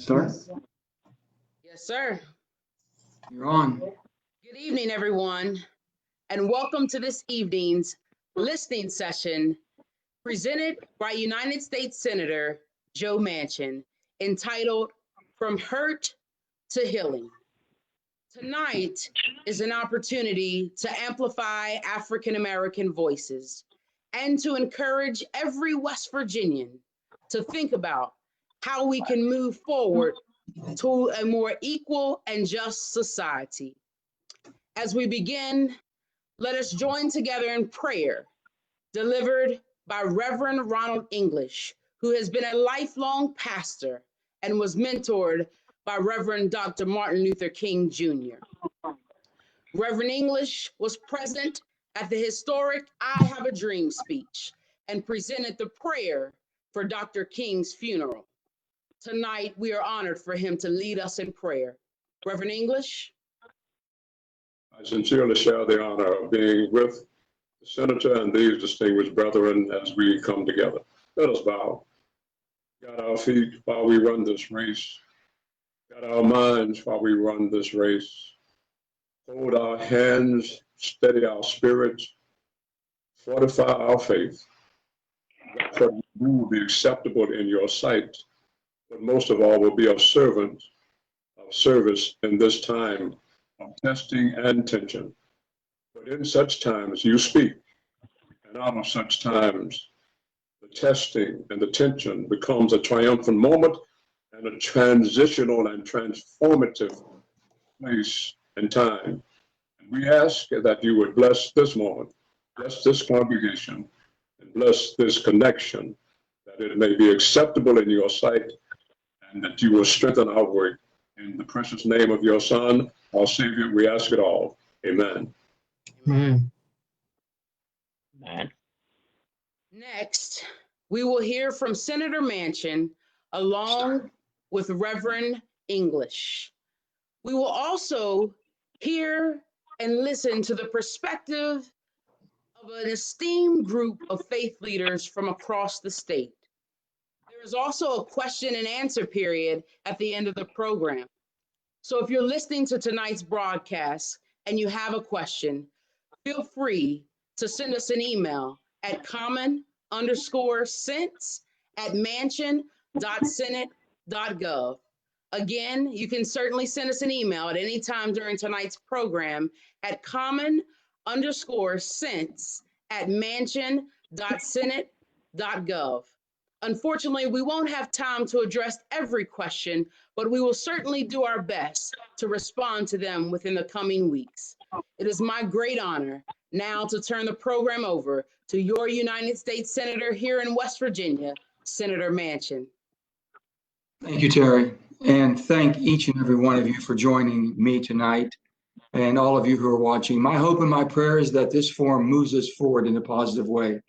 Start? Yes, sir. You're on. Good evening, everyone, and welcome to this evening's listening session presented by United States Senator Joe Manchin, entitled From Hurt to Healing. Tonight is an opportunity to amplify African American voices and to encourage every West Virginian to think about how we can move forward to a more equal and just society. As we begin, let us join together in prayer, delivered by Reverend Ronald English, who has been a lifelong pastor and was mentored by Reverend Dr. Martin Luther King Jr. Reverend English was present at the historic I Have a Dream speech and presented the prayer for Dr. King's funeral. Tonight, we are honored for him to lead us in prayer. Reverend English. I sincerely share the honor of being with the Senator and these distinguished brethren as we come together. Let us bow. Guide our feet while we run this race. Guide our minds while we run this race. Hold our hands, steady our spirits, fortify our faith. That we will be acceptable in your sight, but most of all will be a servant of service in this time of testing and tension. But in such times you speak, and out of such times the testing and the tension becomes a triumphant moment and a transitional and transformative place and time. And we ask that you would bless this moment, bless this congregation, and bless this connection, that it may be acceptable in your sight, and that you will strengthen our work. In the precious name of your Son, our Savior, we ask it all. Amen. Amen. Amen. Next, we will hear from Senator Manchin along with Reverend English. We will also hear and listen to the perspective of an esteemed group of faith leaders from across the state. There is also a question and answer period at the end of the program. So if you're listening to tonight's broadcast and you have a question, feel free to send us an email at common_sense@manchin.senate.gov. Again, you can certainly send us an email at any time during tonight's program at common_sense@manchin.senate.gov. Unfortunately, we won't have time to address every question, but we will certainly do our best to respond to them within the coming weeks. It is my great honor now to turn the program over to your United States Senator here in West Virginia, Senator Manchin. Thank you, Terry. And thank each and every one of you for joining me tonight, and all of you who are watching. My hope and my prayer is that this forum moves us forward in a positive way.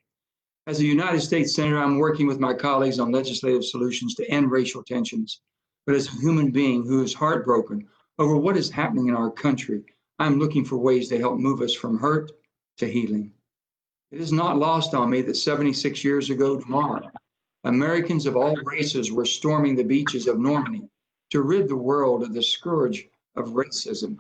As a United States Senator, I'm working with my colleagues on legislative solutions to end racial tensions. But as a human being who is heartbroken over what is happening in our country, I'm looking for ways to help move us from hurt to healing. It is not lost on me that 76 years ago tomorrow, Americans of all races were storming the beaches of Normandy to rid the world of the scourge of racism.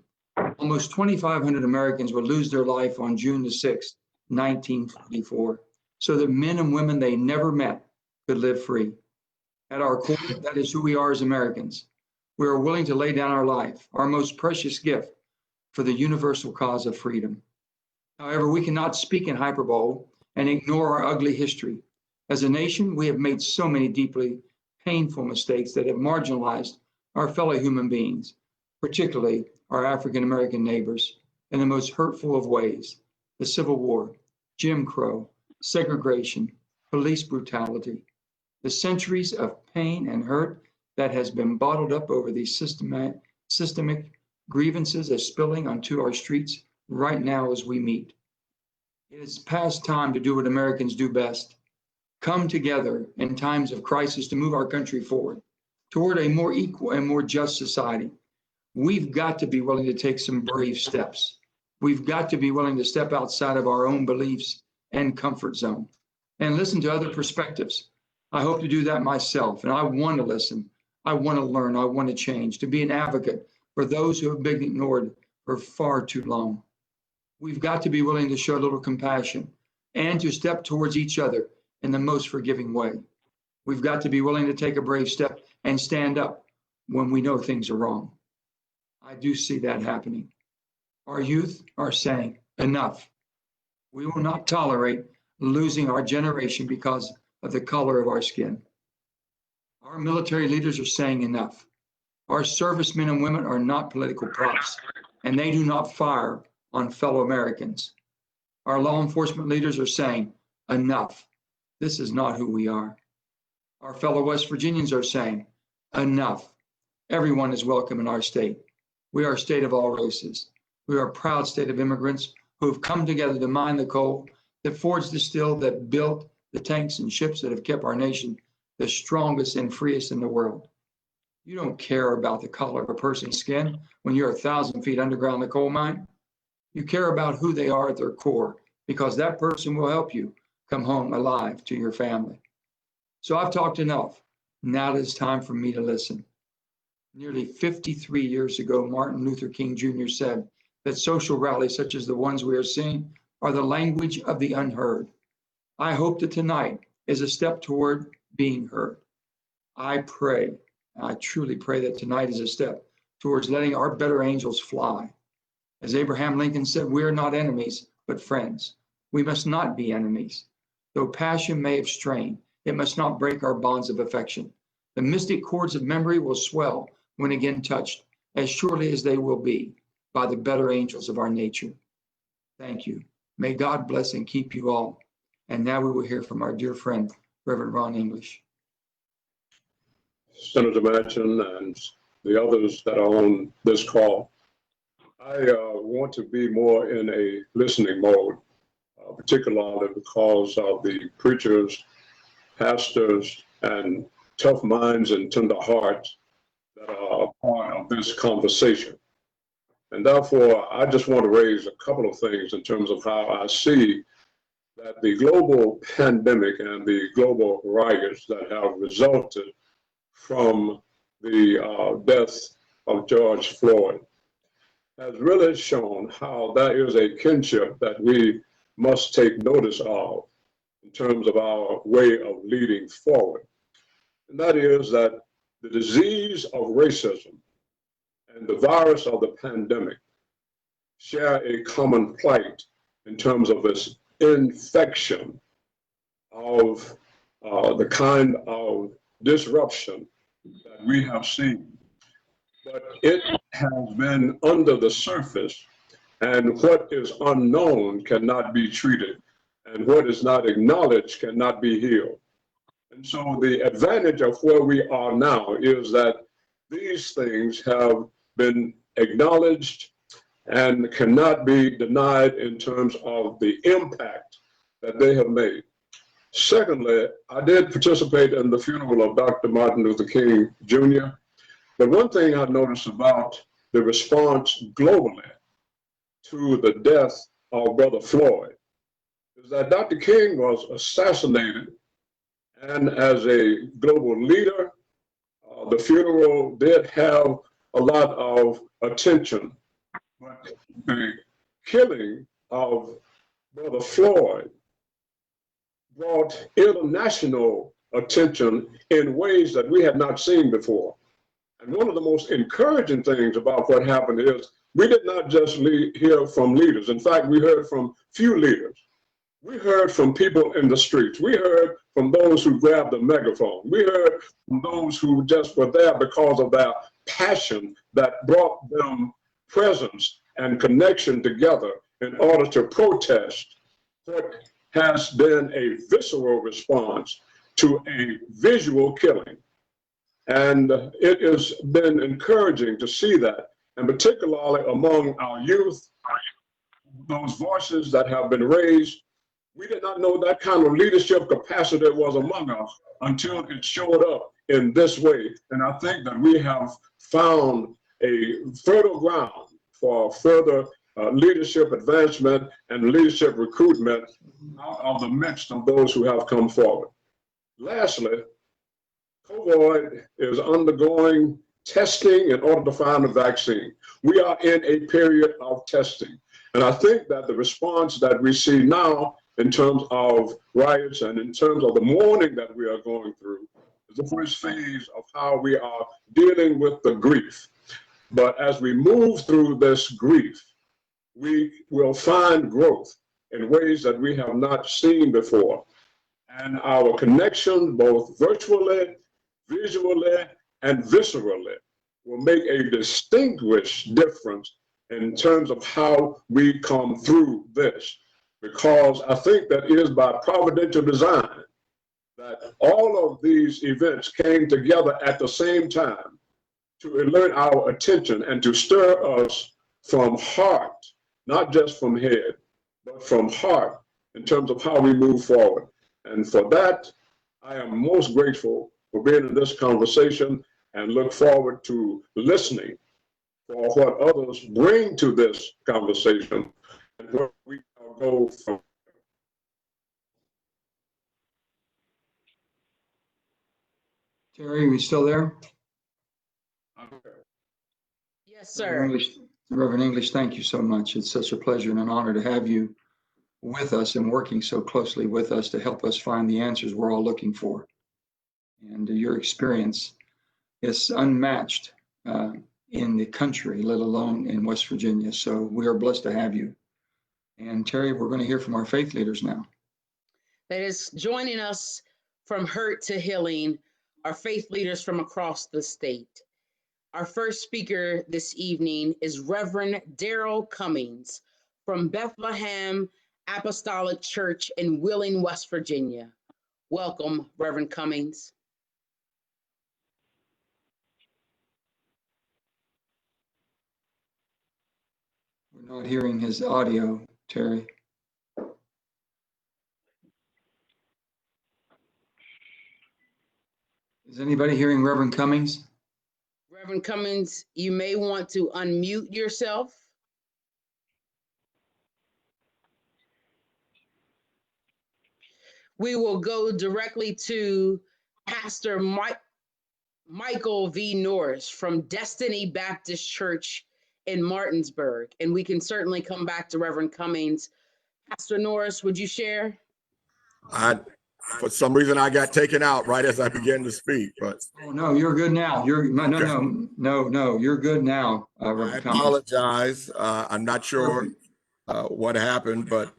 Almost 2,500 Americans would lose their life on June the 6th, 1944, so that men and women they never met could live free. At our core, that is who we are as Americans. We are willing to lay down our life, our most precious gift, for the universal cause of freedom. However, we cannot speak in hyperbole and ignore our ugly history. As a nation, we have made so many deeply painful mistakes that have marginalized our fellow human beings, particularly our African American neighbors, in the most hurtful of ways: the Civil War, Jim Crow, segregation, police brutality, the centuries of pain and hurt that has been bottled up over these systemic grievances are spilling onto our streets right now as we meet. It is past time to do what Americans do best: come together in times of crisis to move our country forward toward a more equal and more just society. We've got to be willing to take some brave steps. We've got to be willing to step outside of our own beliefs and comfort zone and listen to other perspectives. I hope to do that myself, and I want to listen. I want to learn. I want to change, to be an advocate for those who have been ignored for far too long. We've got to be willing to show a little compassion and to step towards each other in the most forgiving way. We've got to be willing to take a brave step and stand up when we know things are wrong. I do see that happening. Our youth are saying, enough. We will not tolerate losing our generation because of the color of our skin. Our military leaders are saying enough. Our servicemen and women are not political props, and they do not fire on fellow Americans. Our law enforcement leaders are saying, enough. This is not who we are. Our fellow West Virginians are saying, enough. Everyone is welcome in our state. We are a state of all races. We are a proud state of immigrants who have come together to mine the coal, that forged the steel, that built the tanks and ships that have kept our nation the strongest and freest in the world. You don't care about the color of a person's skin when you're 1,000 feet underground in the coal mine. You care about who they are at their core, because that person will help you come home alive to your family. So I've talked enough. Now it is time for me to listen. Nearly 53 years ago, Martin Luther King Jr. said that social rallies such as the ones we are seeing are the language of the unheard. I hope that tonight is a step toward being heard. I truly pray that tonight is a step towards letting our better angels fly. As Abraham Lincoln said, we are not enemies, but friends. We must not be enemies. Though passion may have strained, it must not break our bonds of affection. The mystic chords of memory will swell when again touched, as surely as they will be by the better angels of our nature. Thank you. May God bless and keep you all. And now we will hear from our dear friend, Reverend Ron English. Senator Manchin and the others that are on this call, I want to be more in a listening mode, particularly because of the preachers, pastors, and tough minds and tender hearts that are a part of this conversation. And therefore, I just want to raise a couple of things in terms of how I see that the global pandemic and the global riots that have resulted from the death of George Floyd has really shown how there is a kinship that we must take notice of in terms of our way of leading forward. And that is that the disease of racism and the virus of the pandemic share a common plight in terms of its infection of the kind of disruption that we have seen. But it has been under the surface, and what is unknown cannot be treated, and what is not acknowledged cannot be healed. And so the advantage of where we are now is that these things have been acknowledged and cannot be denied in terms of the impact that they have made. Secondly, I did participate in the funeral of Dr. Martin Luther King Jr., but one thing I noticed about the response globally to the death of Brother Floyd is that Dr. King was assassinated, and as a global leader, the funeral did have a lot of attention, but the killing of Brother Floyd brought international attention in ways that we had not seen before. And one of the most encouraging things about what happened is we did not just hear from leaders. In fact, we heard from few leaders. We heard from people in the streets. We heard from those who grabbed the megaphone. We heard from those who just were there because of their passion that brought them presence and connection together in order to protest what has been a visceral response to a visual killing. And it has been encouraging to see that, and particularly among our youth, those voices that have been raised. We did not know that kind of leadership capacity was among us until it showed up in this way. And I think that we have found a fertile ground for further leadership advancement and leadership recruitment out of the midst of those who have come forward. Lastly, COVID is undergoing testing in order to find a vaccine. We are in a period of testing. And I think that the response that we see now in terms of riots and in terms of the mourning that we are going through is the first phase of how we are dealing with the grief. But as we move through this grief, we will find growth in ways that we have not seen before. And our connection, both virtually, visually, and viscerally, will make a distinguished difference in terms of how we come through this. Because I think that it is by providential design that all of these events came together at the same time to alert our attention and to stir us from heart, not just from head, but from heart in terms of how we move forward. And for that, I am most grateful for being in this conversation and look forward to listening for what others bring to this conversation and where we go from. Terry, are you still there? Yes, sir. Reverend English, thank you so much. It's such a pleasure and an honor to have you with us and working so closely with us to help us find the answers we're all looking for. And your experience is unmatched in the country, let alone in West Virginia. So we are blessed to have you. And Terry, we're going to hear from our faith leaders now. That is joining us from hurt to healing, our faith leaders from across the state. Our first speaker this evening is Reverend Darrell Cummings from Bethlehem Apostolic Church in Wheeling, West Virginia. Welcome, Reverend Cummings. We're not hearing his audio, Terry. Is anybody hearing Reverend Cummings? Reverend Cummings, you may want to unmute yourself. We will go directly to Pastor Michael V. Norris from Destiny Baptist Church in Martinsburg, and we can certainly come back to Reverend Cummings. Pastor Norris, would you share? For some reason, I got taken out right as I began to speak, but. Oh, no, you're good now. No, you're good now, Reverend I Cummings. apologize. I'm not sure what happened, but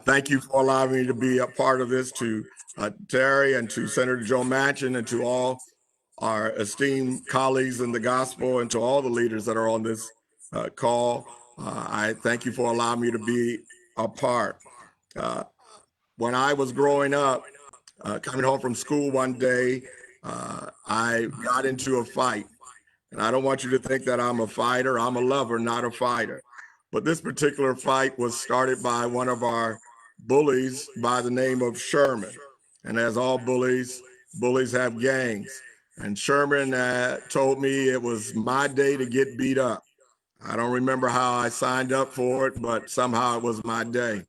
thank you for allowing me to be a part of this, to Terry and to Senator Joe Manchin and to all our esteemed colleagues in the gospel and to all the leaders that are on this call. I thank you for allowing me to be a part. When I was growing up, coming home from school one day, I got into a fight. And I don't want you to think that I'm a fighter. I'm a lover, not a fighter. But this particular fight was started by one of our bullies by the name of Sherman. And as all bullies have gangs. And Sherman told me it was my day to get beat up. I don't remember how I signed up for it, but somehow it was my day.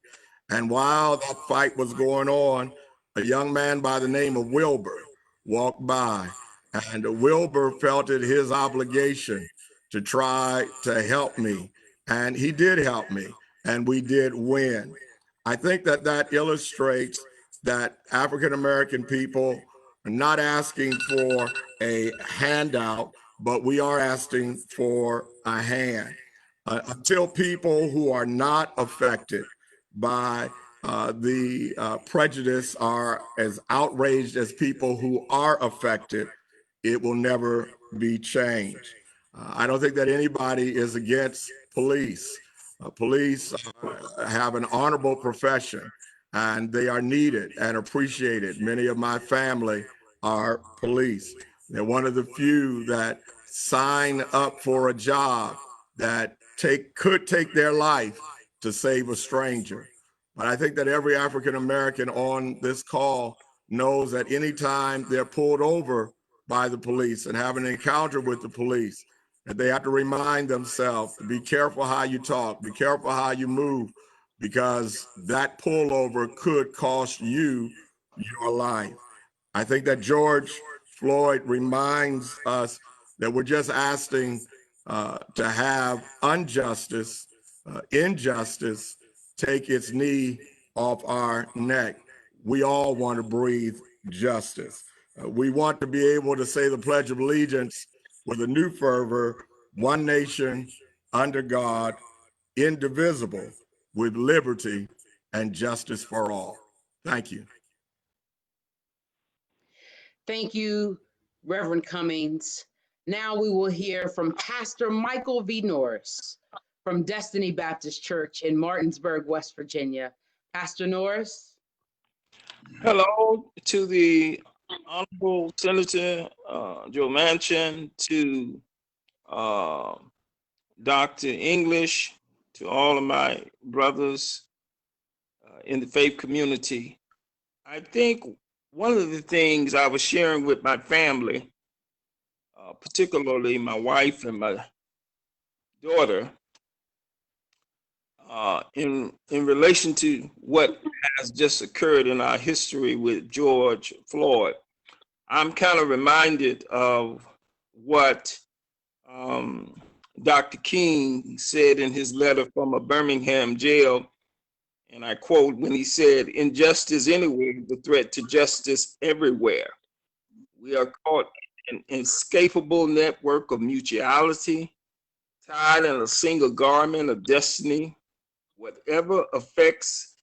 And while that fight was going on, a young man by the name of Wilbur walked by. And Wilbur felt it his obligation to try to help me. And he did help me. And we did win. I think that that illustrates that African-American people are not asking for a handout, but we are asking for a hand. Until people who are not affected by the prejudice are as outraged as people who are affected, it will never be changed. I don't think that anybody is against police. Police have an honorable profession and they are needed and appreciated. Many of my family are police. They're one of the few that sign up for a job that could take their life to save a stranger. But I think that every African American on this call knows that anytime they're pulled over by the police and have an encounter with the police, that they have to remind themselves to be careful how you talk, be careful how you move, because that pullover could cost you your life. I think that George Floyd reminds us that we're just asking to have injustice take its knee off our neck. We all want to breathe justice. We want to be able to say the Pledge of Allegiance with a new fervor, one nation, under God, indivisible, with liberty and justice for all. Thank you. Thank you, Reverend Cummings. Now we will hear from Pastor Michael V. Norris from Destiny Baptist Church in Martinsburg, West Virginia. Pastor Norris. Hello to the Honorable Senator Joe Manchin, to Dr. English, to all of my brothers in the faith community. I think one of the things I was sharing with my family, particularly my wife and my daughter, in relation to what has just occurred in our history with George Floyd, I'm kind of reminded of what Dr. King said in his letter from a Birmingham jail, and I quote, when he said, "Injustice anywhere, the threat to justice everywhere. We are caught in an inescapable network of mutuality, tied in a single garment of destiny. Whatever affects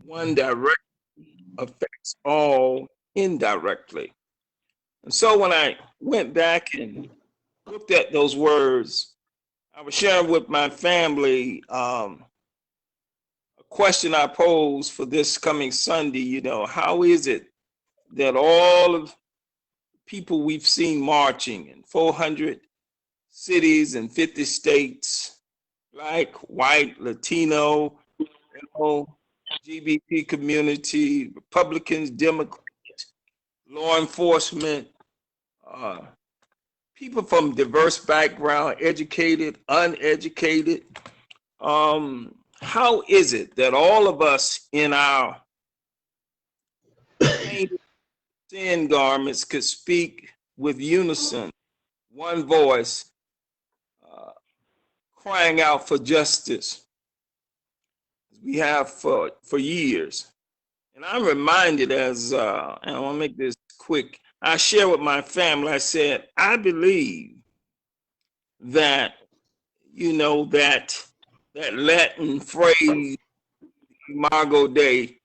one directly affects all indirectly." And so when I went back and looked at those words, I was sharing with my family a question I posed for this coming Sunday. How is it that all of the people we've seen marching in 400 cities and 50 states, Black, white, Latino, LGBT community, Republicans, Democrats, law enforcement, people from diverse background, educated, uneducated. How is it that all of us in our sin garments could speak with unison, one voice, crying out for justice? We have for years. And I'm reminded and I want to make this quick, I share with my family, I said, I believe that, that Latin phrase, Imago Dei,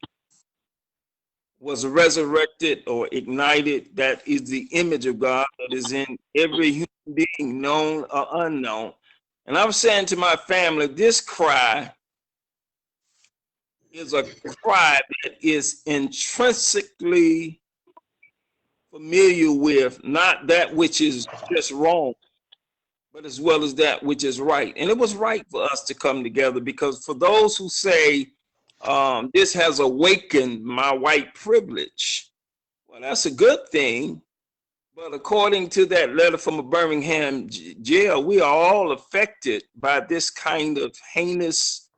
was resurrected or ignited. That is the image of God that is in every human being, known or unknown. And I'm saying to my family, this cry is a cry that is intrinsically familiar with not that which is just wrong, but as well as that which is right. And it was right for us to come together, because for those who say this has awakened my white privilege, well, that's a good thing. But according to that letter from a Birmingham jail, we are all affected by this kind of heinous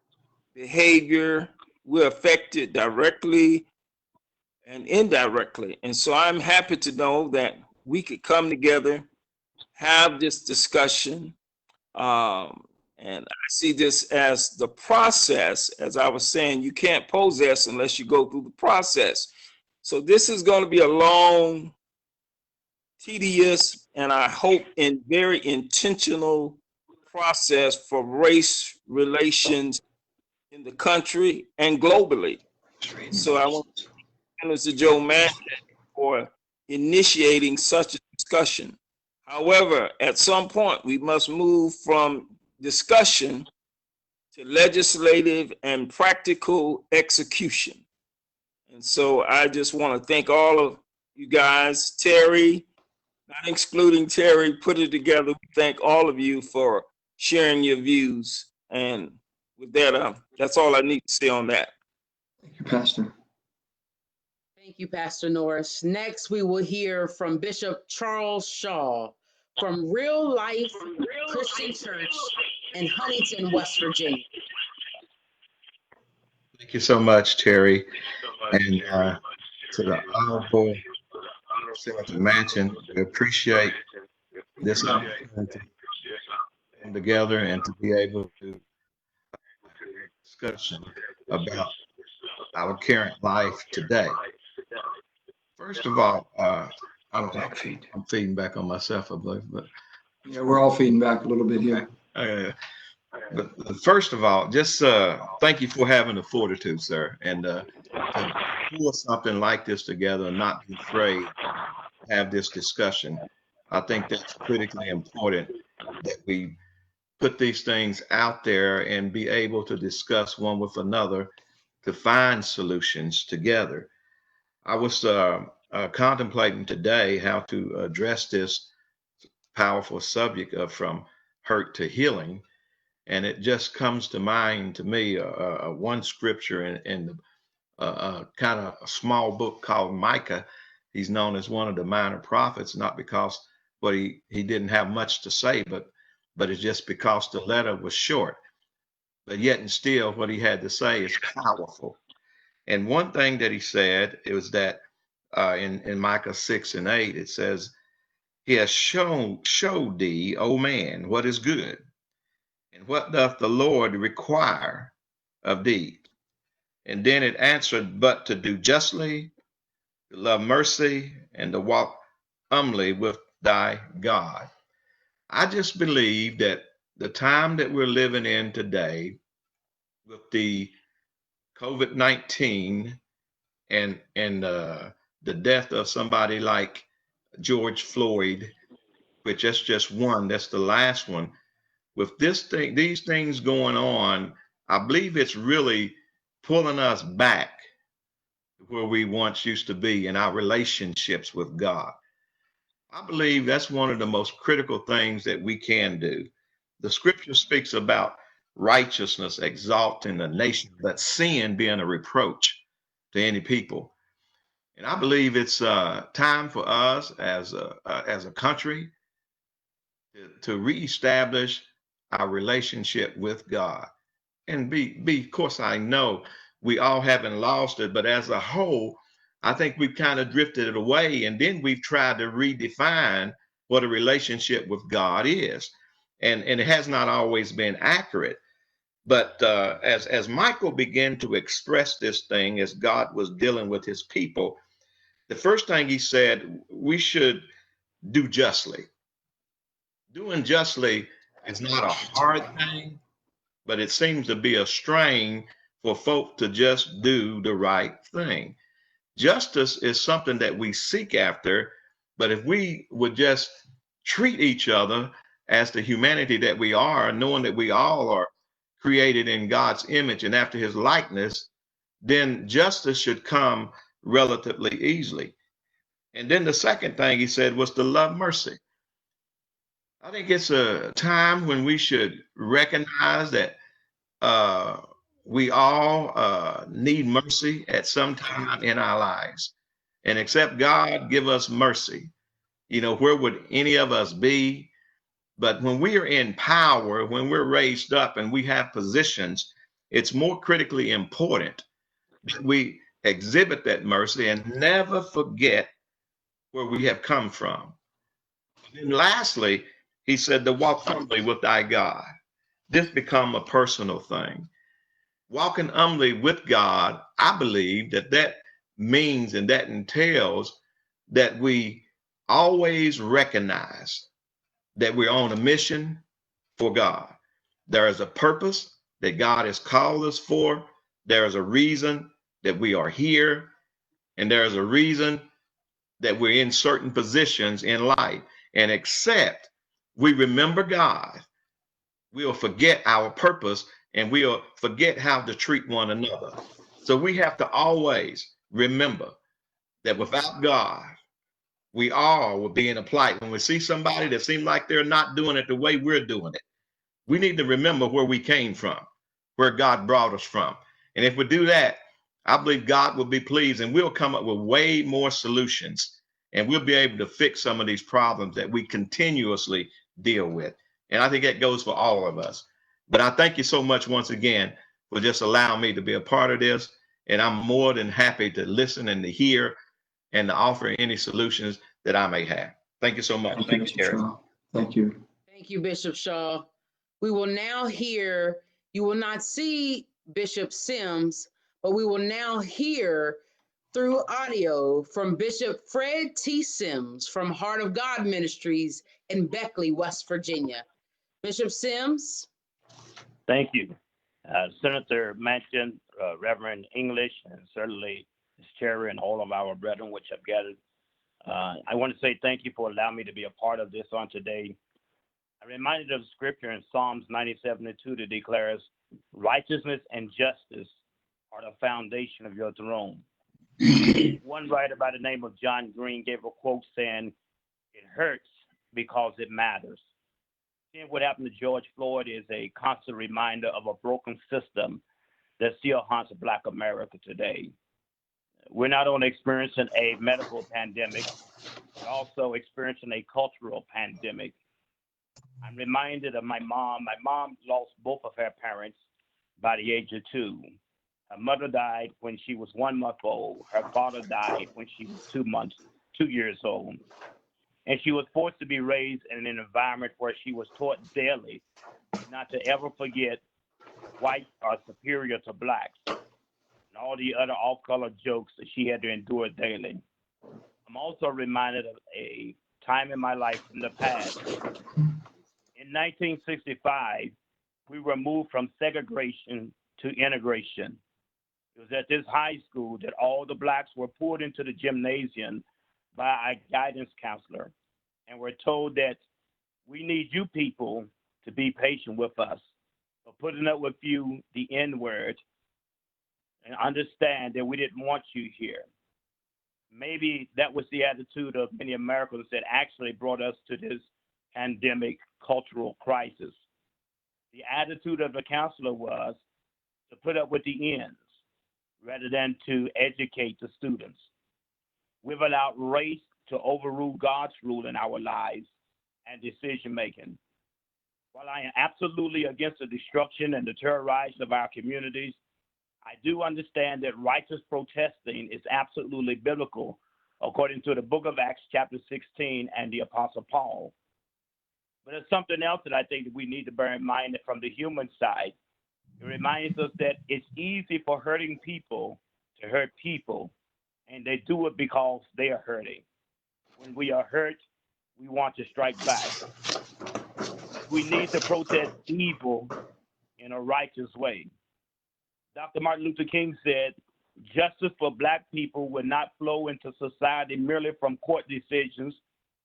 behavior. We're affected directly and indirectly. And so I'm happy to know that we could come together, have this discussion. And I see this as the process. As I was saying, you can't possess unless you go through the process. So this is going to be a long, tedious, and I hope in very intentional process for race relations in the country and globally. So I want to thank Mr. Joe Manchin for initiating such a discussion. However, at some point, we must move from discussion to legislative and practical execution. And so I just want to thank all of you guys. Terry, not excluding Terry, put it together. We thank all of you for sharing your views. And with that, that's all I need to say on that. Thank you, Pastor. Thank you, Pastor Norris. Next, we will hear from Bishop Charles Shaw from Real Life Christian Church in Huntington, West Virginia. Thank you so much, Terry. And to the Honorable Senator Manchin. We appreciate this opportunity to come together and to be able to have a discussion about our current life today. First of all, I'm feeding back on myself, I believe, but Yeah, we're all feeding back a little bit here. but first of all, just thank you for having the fortitude, sir, and to pull something like this together and not be afraid to have this discussion. I think that's critically important that we put these things out there and be able to discuss one with another to find solutions together. I was contemplating today how to address this powerful subject of from hurt to healing. And it just comes to mind to me one scripture in the kind of a small book called Micah. He's known as one of the minor prophets, not because what he didn't have much to say, but it's just because the letter was short. But yet and still what he had to say is powerful. And one thing that he said, it was that in Micah 6:8, it says, he has showed thee, O man, what is good, and what doth the Lord require of thee? And then it answered, but to do justly, to love mercy, and to walk humbly with thy God. I just believe that the time that we're living in today, with the COVID-19 and the death of somebody like George Floyd, which that's just one, that's the last one. With these things going on, I believe it's really pulling us back where we once used to be in our relationships with God. I believe that's one of the most critical things that we can do. The scripture speaks about righteousness exalting the nation, but sin being a reproach to any people. And I believe it's time for us as a country to reestablish our relationship with God. And of course, I know we all haven't lost it, but as a whole, I think we've kind of drifted it away. And then we've tried to redefine what a relationship with God is. And it has not always been accurate. But as Michael began to express this thing, as God was dealing with his people, the first thing he said, we should do justly. Doing justly is not a hard thing, but it seems to be a strain for folk to just do the right thing. Justice is something that we seek after, but if we would just treat each other as the humanity that we are, knowing that we all are created in God's image and after his likeness, then justice should come relatively easily. And then the second thing he said was to love mercy. I think it's a time when we should recognize that we all need mercy at some time in our lives. And except God give us mercy, where would any of us be? But when we are in power, when we're raised up and we have positions, it's more critically important that we exhibit that mercy and never forget where we have come from. And lastly, he said to walk humbly with thy God. This become a personal thing. Walking humbly with God, I believe that means and that entails that we always recognize that we're on a mission for God. There is a purpose that God has called us for. There is a reason that we are here. And there is a reason that we're in certain positions in life. And except we remember God, we'll forget our purpose and we'll forget how to treat one another. So we have to always remember that without God, we all will be in a plight. When we see somebody that seems like they're not doing it the way we're doing it, we need to remember where we came from, where God brought us from. And if we do that, I believe God will be pleased and we'll come up with way more solutions and we'll be able to fix some of these problems that we continuously deal with. And I think that goes for all of us. But I thank you so much once again for just allowing me to be a part of this. And I'm more than happy to listen and to hear and to offer any solutions that I may have. Thank you so much. Thank you, Mr. Shaw. Thank you. Thank you, Bishop Shaw. We will now hear, you will not see Bishop Sims, but we will now hear through audio from Bishop Fred T. Sims from Heart of God Ministries in Beckley, West Virginia. Bishop Sims. Thank you. Senator Manchin, Reverend English, and certainly Ms. Cherry and all of our brethren which have gathered. I want to say thank you for allowing me to be a part of this on today. I'm reminded of scripture in Psalms 97:2 that declares, righteousness and justice are the foundation of your throne. One writer by the name of John Green gave a quote saying, it hurts because it matters. Seeing what happened to George Floyd is a constant reminder of a broken system that still haunts Black America today. We're not only experiencing a medical pandemic, we're also experiencing a cultural pandemic. I'm reminded of my mom. My mom lost both of her parents by the age of 2. Her mother died when she was 1 month old. Her father died when she was 2 years old. And she was forced to be raised in an environment where she was taught daily not to ever forget whites are superior to Blacks and all the other off-color jokes that she had to endure daily. I'm also reminded of a time in my life in the past. In 1965, we were moved from segregation to integration. It was at this high school that all the Blacks were pulled into the gymnasium by a guidance counselor and were told that we need you people to be patient with us for putting up with you, the N-word, and understand that we didn't want you here. Maybe that was the attitude of many Americans that actually brought us to this pandemic cultural crisis. The attitude of the counselor was to put up with the ends rather than to educate the students. We've allowed race to overrule God's rule in our lives and decision making. While I am absolutely against the destruction and the terrorizing of our communities, I do understand that righteous protesting is absolutely biblical, according to the book of Acts, chapter 16, and the Apostle Paul. But there's something else that I think that we need to bear in mind that from the human side. It reminds us that it's easy for hurting people to hurt people, and they do it because they are hurting. When we are hurt, we want to strike back. We need to protest evil in a righteous way. Dr. Martin Luther King said, justice for Black people will not flow into society merely from court decisions,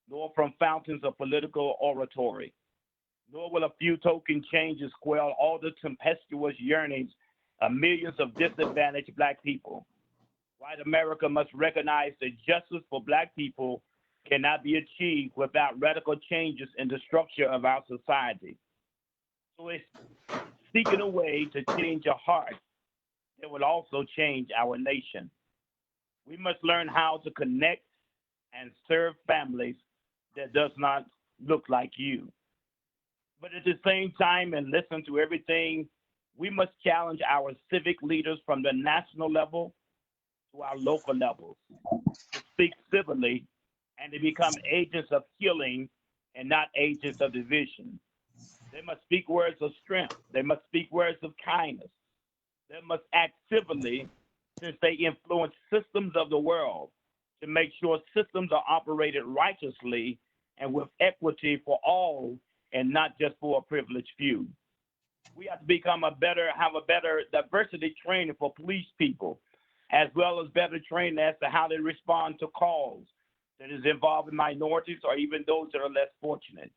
nor from fountains of political oratory, nor will a few token changes quell all the tempestuous yearnings of millions of disadvantaged Black people. White America must recognize that justice for Black people cannot be achieved without radical changes in the structure of our society. So it's seeking a way to change a heart that will also change our nation. We must learn how to connect and serve families that does not look like you. But at the same time, and listen to everything, we must challenge our civic leaders from the national level to our local levels to speak civilly and to become agents of healing and not agents of division. They must speak words of strength. They must speak words of kindness. They must act civilly since they influence systems of the world to make sure systems are operated righteously and with equity for all and not just for a privileged few. We have to have a better diversity training for police people, as well as better training as to how they respond to calls that is involving minorities or even those that are less fortunate.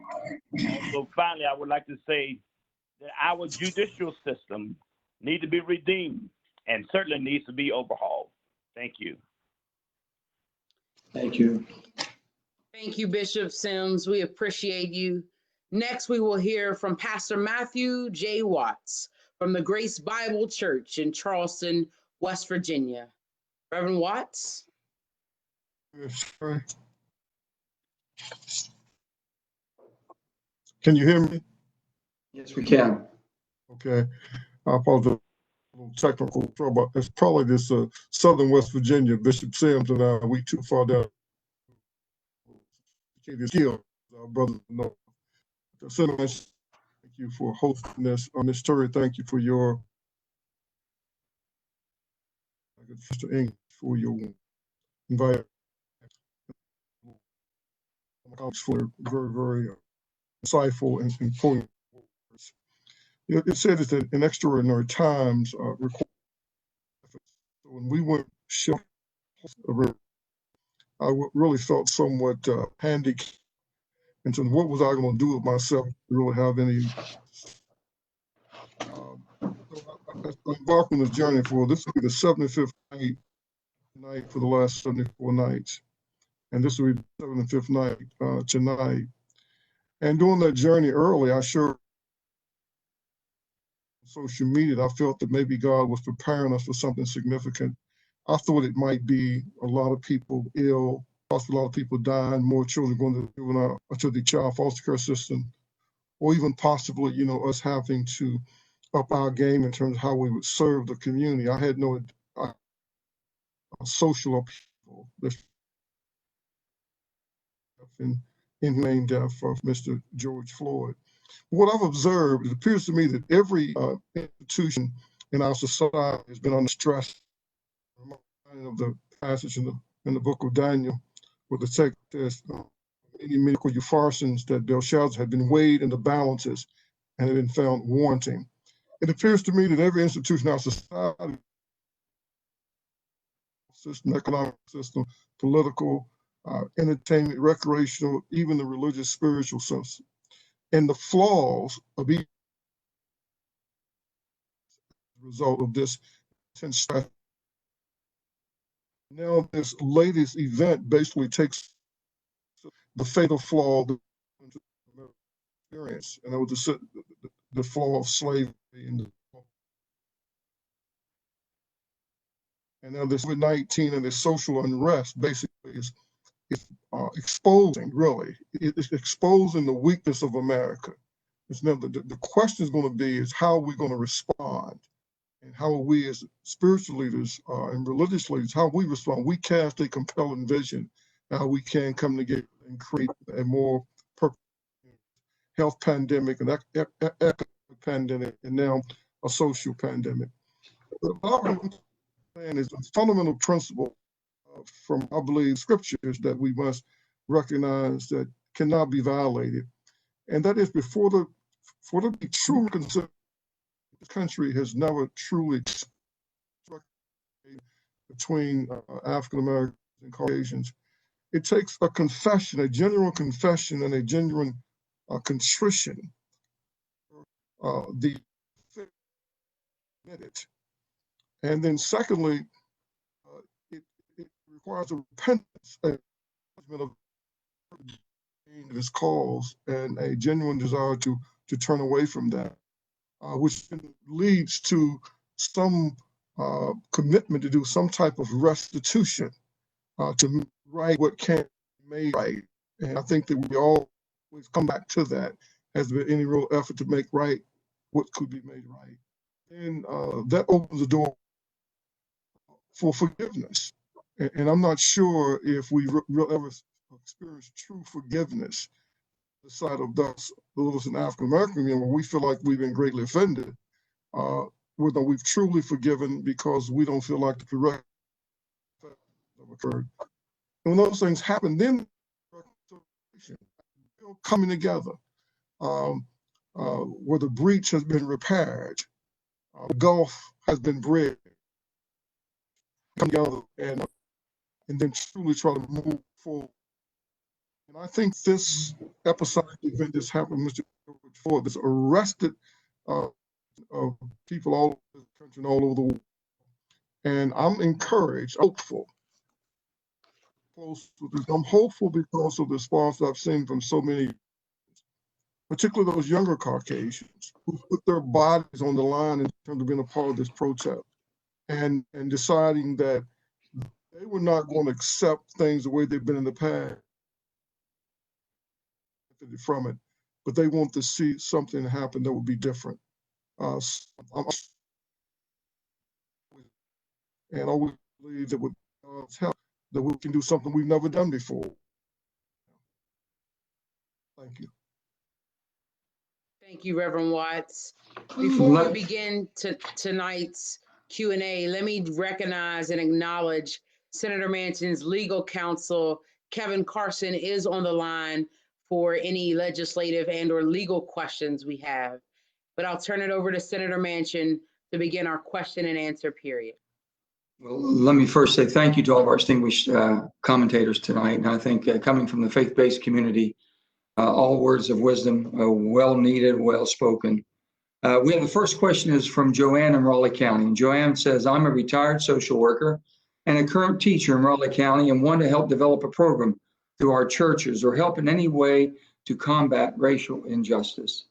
Also, finally, I would like to say that our judicial system needs to be redeemed and certainly needs to be overhauled. Thank you. Thank you. Thank you, Bishop Sims. We appreciate you. Next, we will hear from Pastor Matthew J. Watts from the Grace Bible Church in Charleston, West Virginia. Reverend Watts. Can you hear me? Yes, we can. Okay. I apologize little technical trouble. It's probably this Southern West Virginia, Bishop Sims and I, we too far down. Our brother, no. Senator, thank you for hosting this. Ms. Turry, thank you for your Mr. English for your invite for very, very insightful and important words. It said it's in extraordinary times required. So when we went short, I really felt somewhat handicapped in terms of what was I going to do with myself to really have any. I embarked on this journey for this will be the 75th night for the last 74 nights. And this will be the 75th night tonight. And during that journey early, I shared on social media, I felt that maybe God was preparing us for something significant. I thought it might be a lot of people ill, possibly a lot of people dying, more children going to the child foster care system, or even possibly, us having to up our game in terms of how we would serve the community. I had no social upheaval, this inhumane death of Mr. George Floyd. What I've observed, it appears to me that every institution in our society has been under stress. Of the passage in the book of Daniel, where the text says, many medical eupharsons that Belshazzar had been weighed in the balances and had been found wanting. It appears to me that every institution in our society, system, economic system, political, entertainment, recreational, even the religious, spiritual sense, and the flaws of each result of this intense stress. Now, this latest event basically takes the fatal flaw of the experience, and that was the flaw of slavery. And now this COVID-19 and this social unrest basically is exposing, really, it's exposing the weakness of America. It's now the question is going to be is how are we going to respond? And how are we as spiritual leaders and religious leaders, how we respond? We cast a compelling vision, how we can come together and create a more health pandemic, an economic pandemic, and now a social pandemic. But our plan is a fundamental principle from, I believe, scriptures that we must recognize that cannot be violated. And that is for the be true concern, the country has never truly between African Americans and Caucasians. It takes a confession, a genuine confession, and a genuine contrition. The it. And then secondly, it requires a repentance, a judgment of this cause, and a genuine desire to turn away from that, which leads to some commitment to do some type of restitution to right what can't be made right. And I think that we always come back to that. Has there been any real effort to make right what could be made right? And that opens the door for forgiveness. And I'm not sure if we ever experience true forgiveness the side of those in African American community where we feel like we've been greatly offended, whether we've truly forgiven because we don't feel like the correct have occurred. And when those things happen, then coming together, where the breach has been repaired, the gulf has been bridged, come together and then truly try to move forward. And I think this episodic event that's happened, Mr. George Floyd, that's arrested people all over the country and all over the world. And I'm encouraged, hopeful. I'm hopeful because of the response I've seen from so many, particularly those younger Caucasians who put their bodies on the line in terms of being a part of this protest and deciding that they were not going to accept things the way they've been in the past from it, but they want to see something happen that would be different. and always believe that with God's help, that we can do something we've never done before. Thank you. Thank you, Reverend Watts. Before we Let- begin tonight's Q&A, let me recognize and acknowledge Senator Manchin's legal counsel, Kevin Carson, is on the line for any legislative and or legal questions we have. But I'll turn it over to Senator Manchin to begin our question and answer period. Well, let me first say thank you to all of our distinguished commentators tonight. And I think coming from the faith-based community, all words of wisdom, well needed, well spoken. We have the first question is from Joanne in Raleigh County. And Joanne says, I'm a retired social worker and a current teacher in Raleigh County and want to help develop a program through our churches or help in any way to combat racial injustice.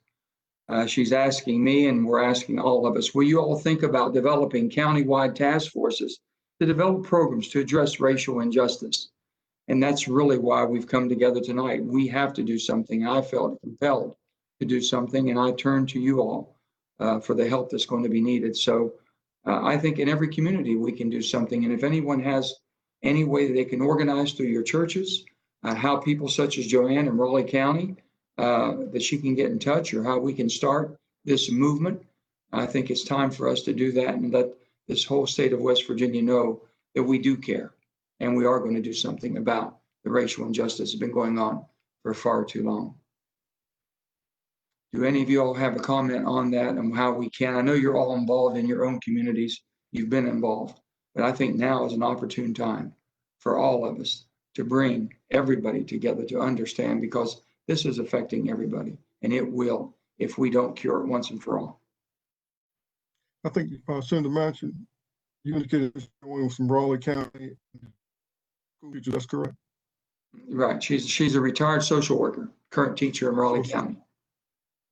She's asking me, and we're asking all of us, will you all think about developing countywide task forces to develop programs to address racial injustice? And that's really why we've come together tonight. We have to do something. I felt compelled to do something, and I turn to you all for the help that's going to be needed. So I think in every community we can do something. And if anyone has any way that they can organize through your churches, how people such as Joanne in Raleigh County, that she can get in touch, or how we can start this movement, I think it's time for us to do that and let this whole state of West Virginia know that we do care and we are going to do something about the racial injustice that's been going on for far too long. Do any of you all have a comment on that and how we can? I know you're all involved in your own communities. You've been involved, but I think now is an opportune time for all of us to bring everybody together to understand, because this is affecting everybody, and it will if we don't cure it once and for all. I think Senator Manchin, you indicated going from Raleigh County. That's correct. Right. She's a retired social worker, current teacher in Raleigh County.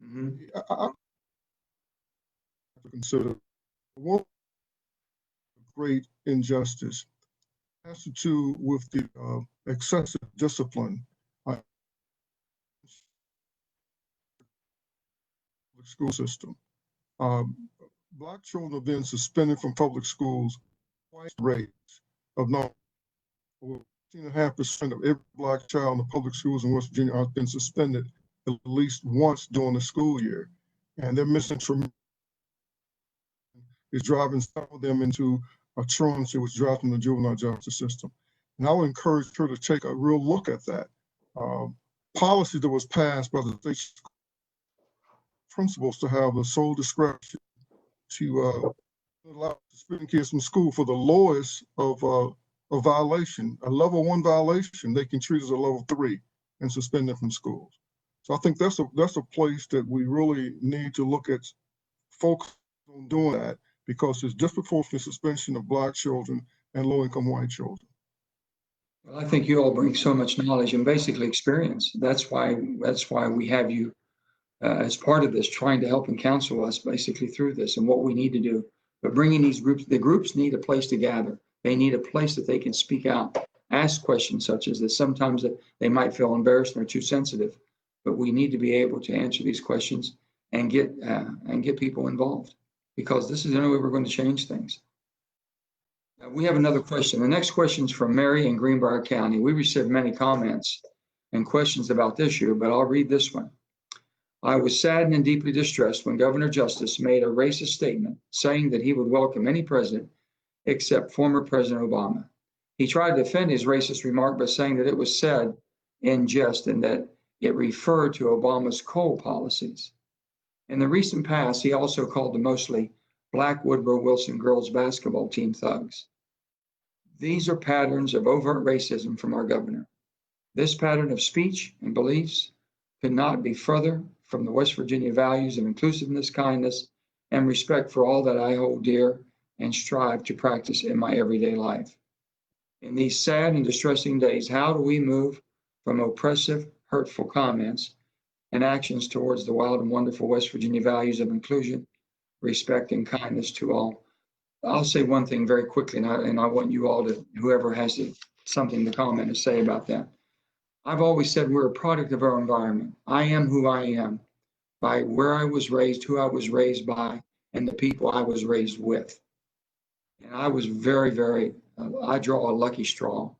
Mm-hmm. I have to consider one great injustice has to do with the excessive discipline school system. Black children have been suspended from public schools twice the rate of not 15.5% of every Black child in the public schools in West Virginia has been suspended at least once during the school year. And they're missing tremendous, is driving some of them into a truancy, which drives them to the juvenile justice system. And I would encourage her to take a real look at that. Policy that was passed by the state principals to have the sole discretion to allow suspending kids from school for the lowest of a violation, a level 1 violation, they can treat as a level 3 and suspend them from schools. So I think that's a place that we really need to look at, focus on doing that, because there's disproportionate suspension of Black children and low-income white children. Well, I think you all bring so much knowledge and basically experience. That's why we have you as part of this, trying to help and counsel us basically through this and what we need to do. But bringing these groups, the groups need a place to gather. They need a place that they can speak out, ask questions such as this. Sometimes that they might feel embarrassed and are too sensitive, but we need to be able to answer these questions and get people involved, because this is the only way we're going to change things. We have another question. The next question is from Mary in Greenbrier County. We received many comments and questions about this year, but I'll read this one. I was saddened and deeply distressed when Governor Justice made a racist statement saying that he would welcome any president except former President Obama. He tried to defend his racist remark by saying that it was said in jest and that it referred to Obama's coal policies. In the recent past, he also called the mostly Black Woodrow Wilson girls basketball team thugs. These are patterns of overt racism from our governor. This pattern of speech and beliefs could not be further from the West Virginia values of inclusiveness, kindness, and respect for all that I hold dear and strive to practice in my everyday life. In these sad and distressing days, how do we move from oppressive, hurtful comments and actions towards the wild and wonderful West Virginia values of inclusion, respect, and kindness to all? I'll say one thing very quickly, and I want you all to, whoever has something to comment, to say about that. I've always said we're a product of our environment. I am who I am by where I was raised, who I was raised by, and the people I was raised with. And I was very, I draw a lucky straw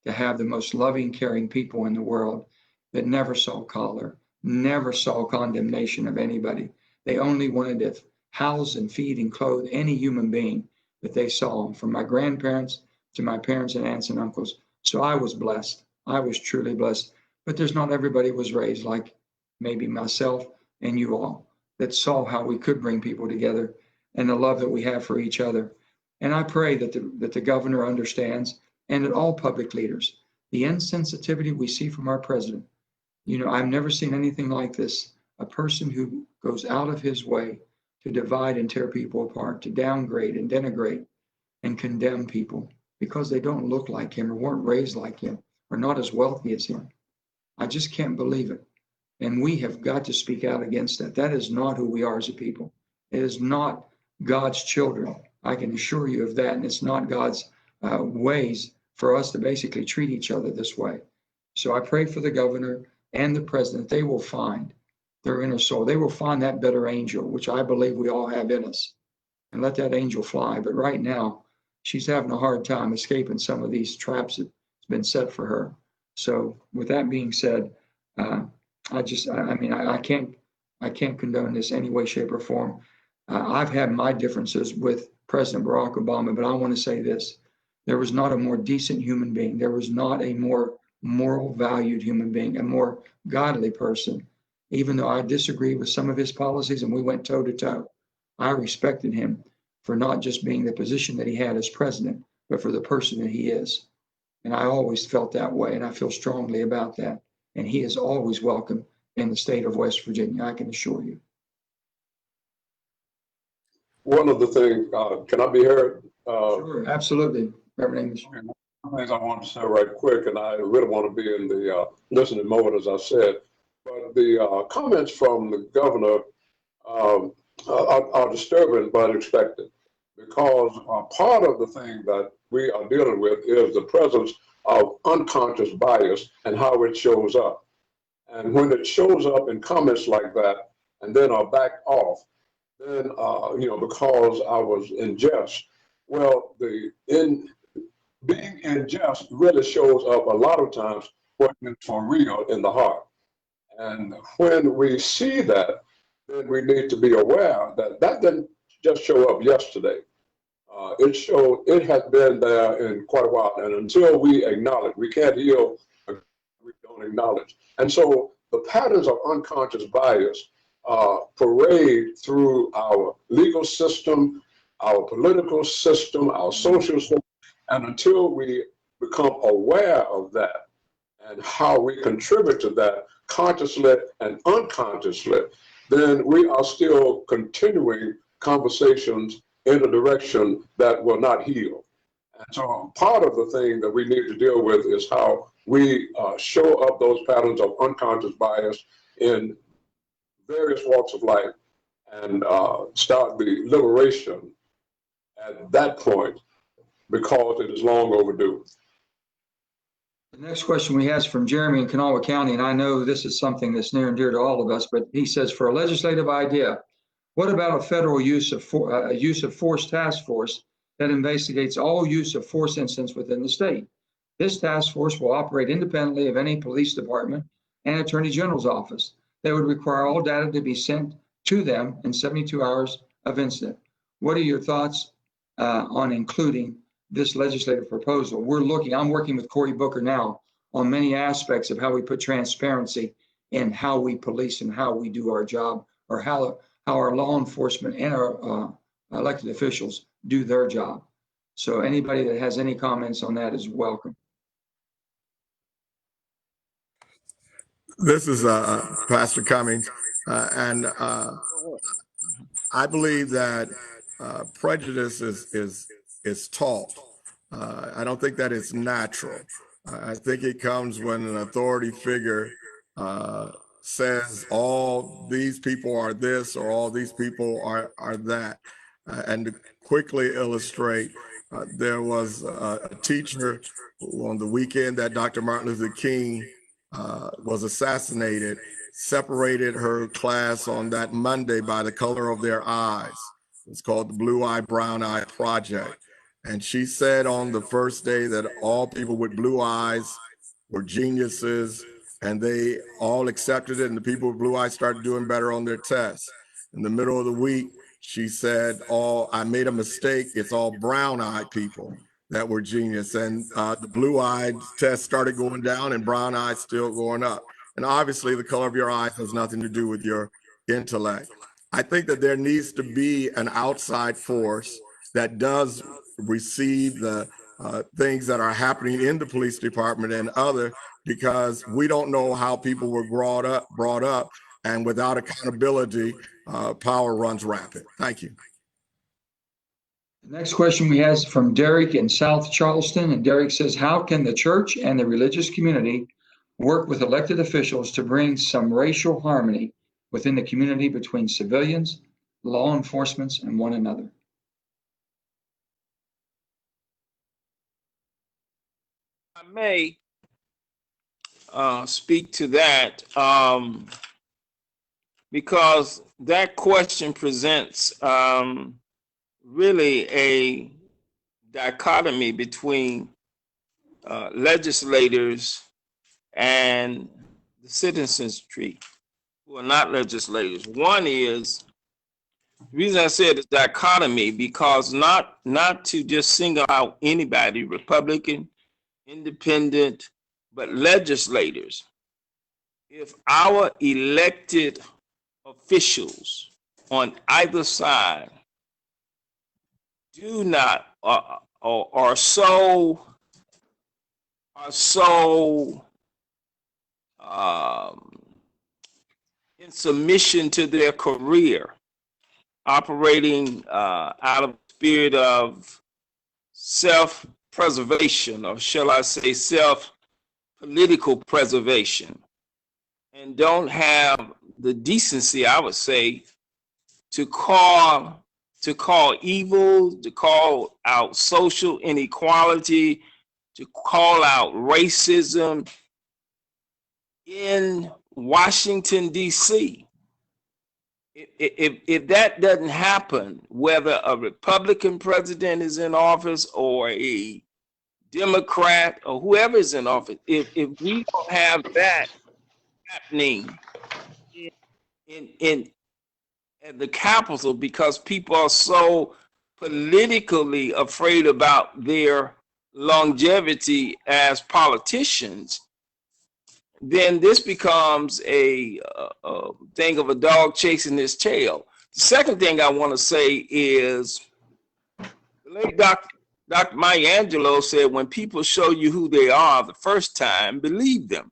to have the most loving, caring people in the world that never saw color, never saw condemnation of anybody. They only wanted to house and feed and clothe any human being that they saw, from my grandparents to my parents and aunts and uncles. So I was blessed. I was truly blessed. But there's not everybody was raised like maybe myself and you all that saw how we could bring people together and the love that we have for each other. And I pray that the governor understands, and that all public leaders, the insensitivity we see from our president. You know, I've never seen anything like this. A person who goes out of his way to divide and tear people apart, to downgrade and denigrate and condemn people because they don't look like him or weren't raised like him or not as wealthy as him. I just can't believe it. And we have got to speak out against that. That is not who we are as a people. It is not God's children. I can assure you of that. And it's not God's ways for us to basically treat each other this way. So I pray for the governor and the president. They will find their inner soul. They will find that better angel, which I believe we all have in us, and let that angel fly. But right now, she's having a hard time escaping some of these traps that's been set for her. So with that being said, I can't condone this any way, shape, or form. I've had my differences with President Barack Obama, but I want to say this. There was not a more decent human being. There was not a more moral, valued human being, a more godly person. Even though I disagreed with some of his policies and we went toe to toe, I respected him for not just being the position that he had as president, but for the person that he is. And I always felt that way, and I feel strongly about that. And he is always welcome in the state of West Virginia, I can assure you. One of the things, can I be heard? Sure, absolutely, Reverend English. One of the things I want to say right quick, and I really want to be in the listening mode, as I said, but the comments from the governor are disturbing but expected, because part of the thing that we are dealing with is the presence of unconscious bias and how it shows up. And when it shows up in comments like that and then are backed off, then, because I was in jest, well, being in jest really shows up a lot of times what is for real in the heart. And when we see that, then we need to be aware that that didn't just show up yesterday. It has been there in quite a while. And until we acknowledge, we can't heal, we don't acknowledge. And so the patterns of unconscious bias parade through our legal system, our political system, our social system. And until we become aware of that and how we contribute to that consciously and unconsciously, then we are still continuing conversations in a direction that will not heal. And so part of the thing that we need to deal with is how we show up those patterns of unconscious bias in various walks of life and start the liberation at that point, because it is long overdue. The next question we have is from Jeremy in Kanawha County, and I know this is something that's near and dear to all of us, but he says, for a legislative idea, what about a federal use of force task force that investigates all use of force incidents within the state? This task force will operate independently of any police department and attorney general's office. They would require all data to be sent to them in 72 hours of incident. What are your thoughts on including this legislative proposal? I'm working with Cory Booker now on many aspects of how we put transparency in how we police and how we do our job, or how our law enforcement and our elected officials do their job. So anybody that has any comments on that is welcome. This is Pastor Cummings, and I believe that prejudice is taught. I don't think that it's natural. I think it comes when an authority figure says all these people are this or all these people are that. And to quickly illustrate, there was a teacher on the weekend that Dr. Martin Luther King was assassinated, separated her class on that Monday by the color of their eyes. It's called the Blue Eye, Brown Eye Project. And she said on the first day that all people with blue eyes were geniuses, and they all accepted it, and the people with blue eyes started doing better on their tests. In the middle of the week, she said, I made a mistake. It's all brown-eyed people that were genius. And the blue-eyed test started going down and brown eyes still going up. And obviously the color of your eyes has nothing to do with your intellect. I think that there needs to be an outside force that does receive the things that are happening in the police department and other, because we don't know how people were brought up, and without accountability, power runs rapid. Thank you. The next question we have is from Derek in South Charleston. And Derek says, how can the church and the religious community work with elected officials to bring some racial harmony within the community between civilians, law enforcement, and one another? I may speak to that because that question presents really a dichotomy between legislators and the citizenry who are not legislators. One is, the reason I said it's dichotomy, because not to just single out anybody, Republican, independent, but legislators. If our elected officials on either side do not are so in submission to their career, operating out of the spirit of self-preservation, or shall I say self-political preservation, and don't have the decency, I would say, to call evil, to call out social inequality, to call out racism in Washington, D.C. If that doesn't happen, whether a Republican president is in office or a Democrat or whoever is in office, if we don't have that happening in the Capitol, because people are so politically afraid about their longevity as politicians, then this becomes a thing of a dog chasing his tail. The second thing I want to say is, the late Dr. Maya Angelou said, when people show you who they are the first time, believe them.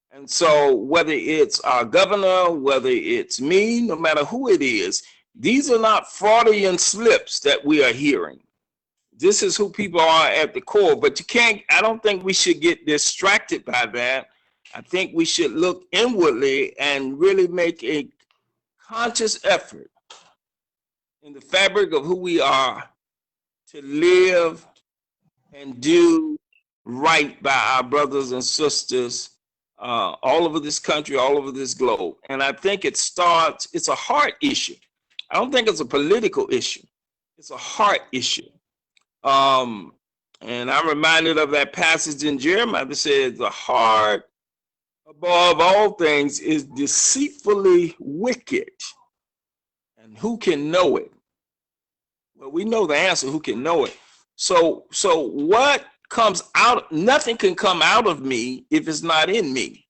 And so whether it's our governor, whether it's me, no matter who it is, these are not Freudian slips that we are hearing. This is who people are at the core. But I don't think we should get distracted by that. I think we should look inwardly and really make a conscious effort in the fabric of who we are to live and do right by our brothers and sisters all over this country, all over this globe. And I think it's a heart issue. I don't think it's a political issue. It's a heart issue. And I'm reminded of that passage in Jeremiah that says, the heart above all things is deceitfully wicked. And who can know it? Well, we know the answer, who can know it? So what comes out, nothing can come out of me if it's not in me.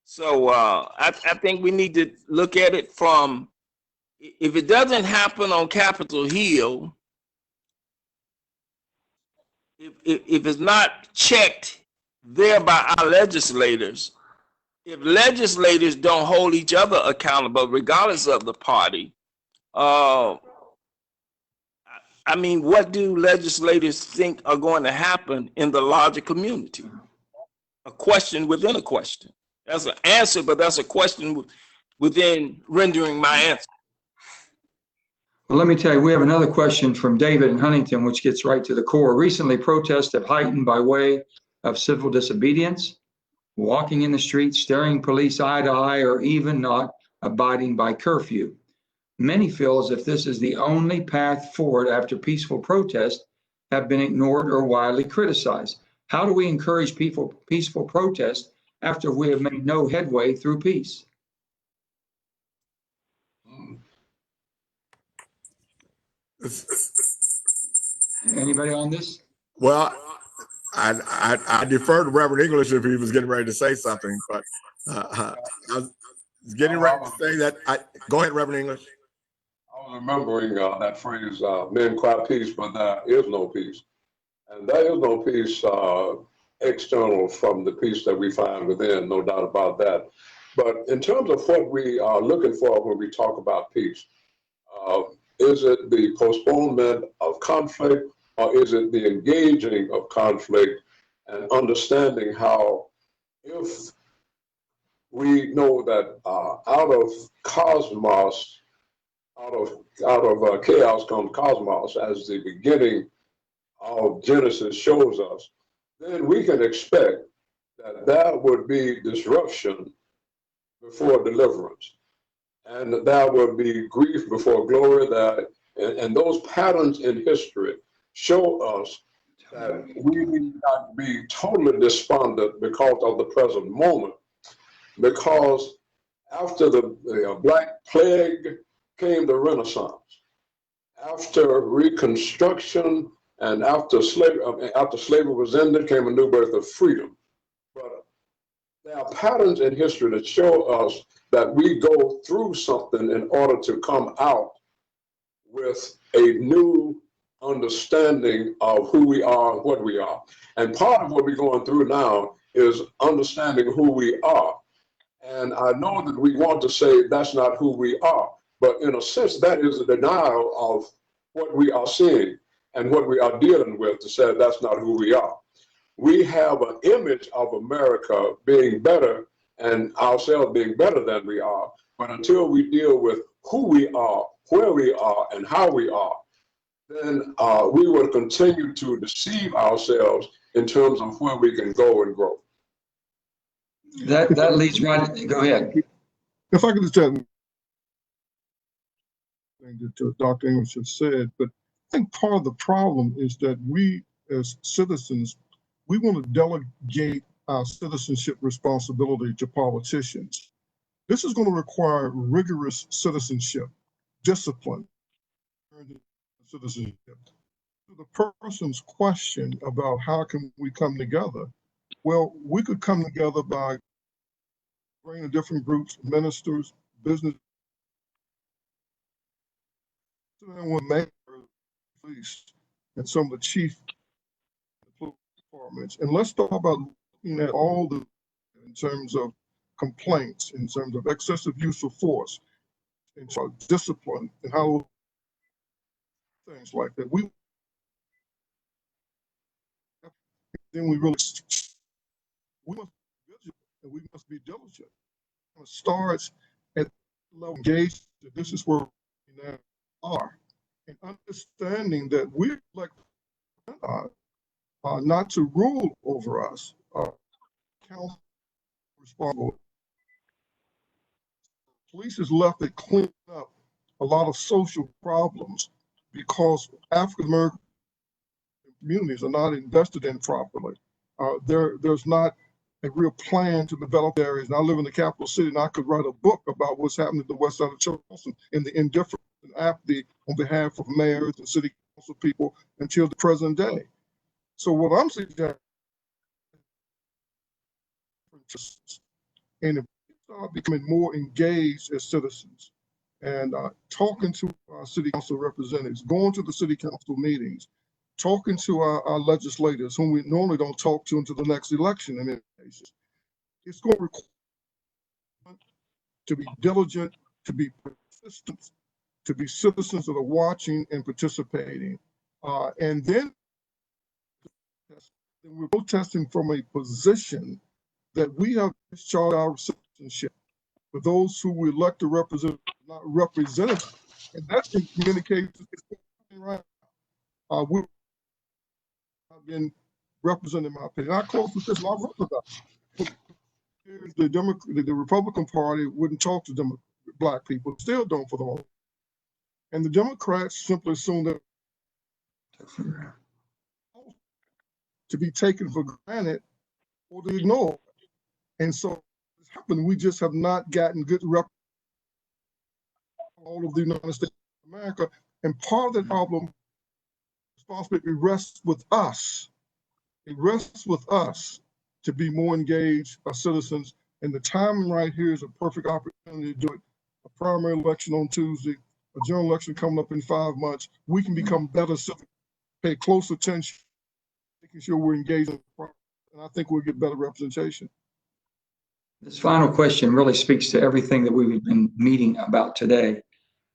So I think we need to look at it from, if it doesn't happen on Capitol Hill, if it's not checked there by our legislators, if legislators don't hold each other accountable, regardless of the party, I mean, what do legislators think are going to happen in the larger community? A question within a question. That's an answer, but that's a question within rendering my answer. Well, let me tell you, we have another question from David in Huntington, which gets right to the core. Recently, protests have heightened by way of civil disobedience, walking in the streets, staring police eye to eye, or even not abiding by curfew. Many feel as if this is the only path forward after peaceful protest have been ignored or widely criticized? How do we encourage peaceful protest after we have made no headway through peace? Anybody on this? Well, I defer to Reverend English if he was getting ready to say something, but I was getting ready to say that. Go ahead, Reverend English. I was remembering that phrase, men cry peace, but there is no peace. And there is no peace external from the peace that we find within, no doubt about that. But in terms of what we are looking for when we talk about peace, is it the postponement of conflict, or is it the engaging of conflict and understanding how, if we know that out of cosmos, out of chaos comes cosmos, as the beginning of Genesis shows us, then we can expect that there would be disruption before deliverance, and there would be grief before glory. And those patterns in history show us that we need not be totally despondent because of the present moment, because after the Black Plague came the Renaissance. After Reconstruction and after slavery was ended, came a new birth of freedom. But there are patterns in history that show us that we go through something in order to come out with a new understanding of who we are and what we are. And part of what we're going through now is understanding who we are. And I know that we want to say that's not who we are, but in a sense, that is a denial of what we are seeing and what we are dealing with, to say that's not who we are. We have an image of America being better and ourselves being better than we are, but until we deal with who we are, where we are, and how we are, then we will continue to deceive ourselves in terms of where we can go and grow. That leads right. Go ahead. If I could just add that Dr. English has said, but I think part of the problem is that we as citizens, we want to delegate our citizenship responsibility to politicians. This is going to require rigorous citizenship, discipline, citizenship. To the person's question about how can we come together, well, we could come together by bringing different groups, ministers, business, with mayors, police, and some of the chief departments. And let's talk about looking at all the, in terms of complaints, in terms of excessive use of force, in terms of discipline, and how things like that. Then we must be vigilant and we must be diligent. It starts at level engaged. This is where we now are, and understanding that we're like not to rule over us, counsel responsible. Police is left to clean up a lot of social problems because African American communities are not invested in properly. There's not a real plan to develop areas. And I live in the capital city, and I could write a book about what's happening to the west side of Charleston and the indifference and apathy on behalf of mayors and city council people until the present day. So what I'm suggesting, and if we start becoming more engaged as citizens and talking to our city council representatives, going to the city council meetings, talking to our legislators, whom we normally don't talk to until the next election in many cases, it's going to require to be diligent, to be persistent, to be citizens that are watching and participating. And then we're protesting from a position that we have discharged our citizenship for those who we elect to represent, not representative. And that's in communication right now. We've been representing my opinion. I close with this, and I'll wrote about it. The Republican Party wouldn't talk to Black people, still don't for the moment. And the Democrats simply assume that to be taken for granted or to ignore. And so it's happened. We just have not gotten good rep all of the United States of America. And part of the problem, responsibility rests with us. It rests with us to be more engaged as citizens. And the time right here is a perfect opportunity to do it. A primary election on Tuesday, a general election coming up in 5 months. We can become better citizens, pay close attention, making sure we're engaged in the process. And I think we'll get better representation. This final question really speaks to everything that we've been meeting about today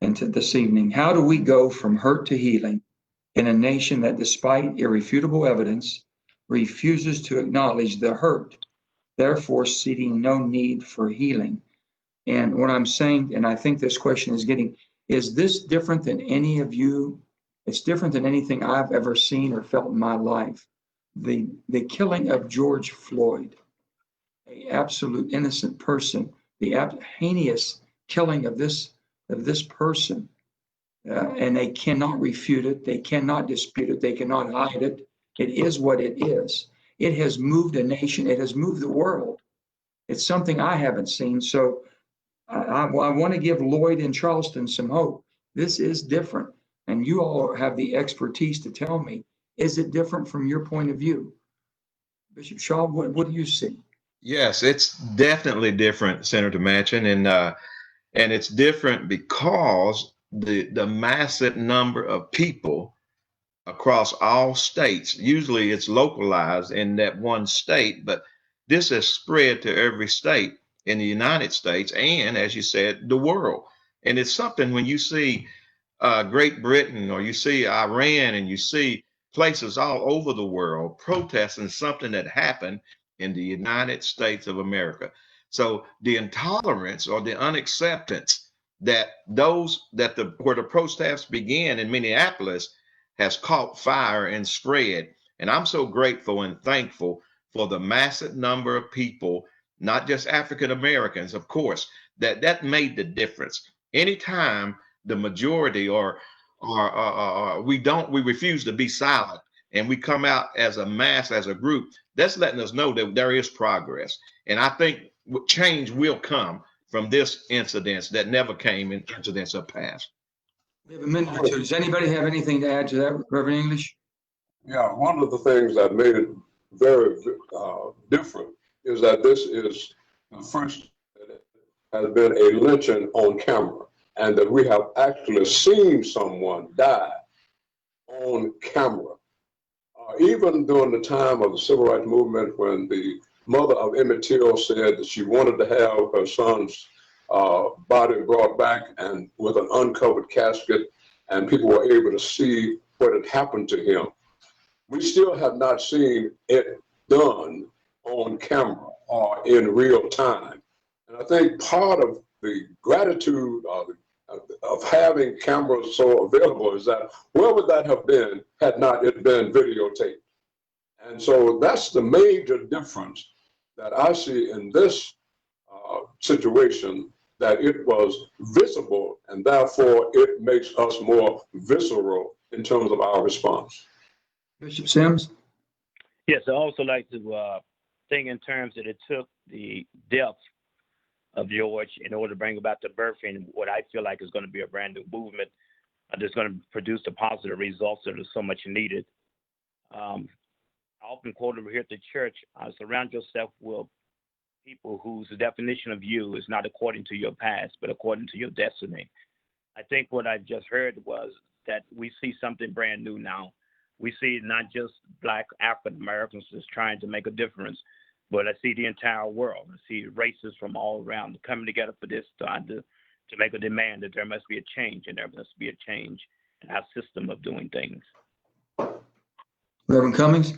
and to this evening. How do we go from hurt to healing in a nation that, despite irrefutable evidence, refuses to acknowledge the hurt, therefore seeing no need for healing? And what I'm saying, and I think this question is getting, is this different than any of you? It's different than anything I've ever seen or felt in my life. The killing of George Floyd, an absolute innocent person, the heinous killing of this person, and they cannot refute it, they cannot dispute it, they cannot hide it. It is what it is. It has moved a nation, it has moved the world. It's something I haven't seen. So I want to give Lloyd and Charleston some hope. This is different, and you all have the expertise to tell me, is it different from your point of view? Bishop Shaw, what do you see? Yes, it's definitely different, Senator Manchin, and it's different because the massive number of people across all states. Usually it's localized in that one state, but this has spread to every state in the United States and, as you said, the world. And it's something when you see Great Britain or you see Iran and you see places all over the world protesting something that happened in the United States of America. So the intolerance or the unacceptance that where the protests began in Minneapolis has caught fire and spread. And I'm so grateful and thankful for the massive number of people, not just African Americans, of course, that made the difference. Anytime the majority we refuse to be silent and we come out as a mass, as a group, that's letting us know that there is progress. And I think change will come from this incidents that never came in incidents of past. We have a minute or two. Does anybody have anything to add to that, Reverend English? Yeah, one of the things that made it very different is that this is the first that has been a lynching on camera, and that we have actually seen someone die on camera. Even during the time of the Civil Rights Movement, when the mother of Emmett Till said that she wanted to have her son's body brought back and with an uncovered casket, and people were able to see what had happened to him. We still have not seen it done on camera or in real time. And I think part of the gratitude of having cameras so available is that where would that have been had not it been videotaped? And so that's the major difference that I see in this situation, that it was visible, and therefore it makes us more visceral in terms of our response. Bishop Sims? Yes, I also like to think in terms that it took the death of George in order to bring about the birthing what I feel like is going to be a brand new movement that's going to produce the positive results that are so much needed. I often quote over here at the church, surround yourself with people whose definition of you is not according to your past, but according to your destiny. I think what I just heard was that we see something brand new now. We see not just Black African Americans just trying to make a difference, but I see the entire world. I see races from all around coming together for this, trying to make a demand that there must be a change, and there must be a change in our system of doing things. Reverend Cummings?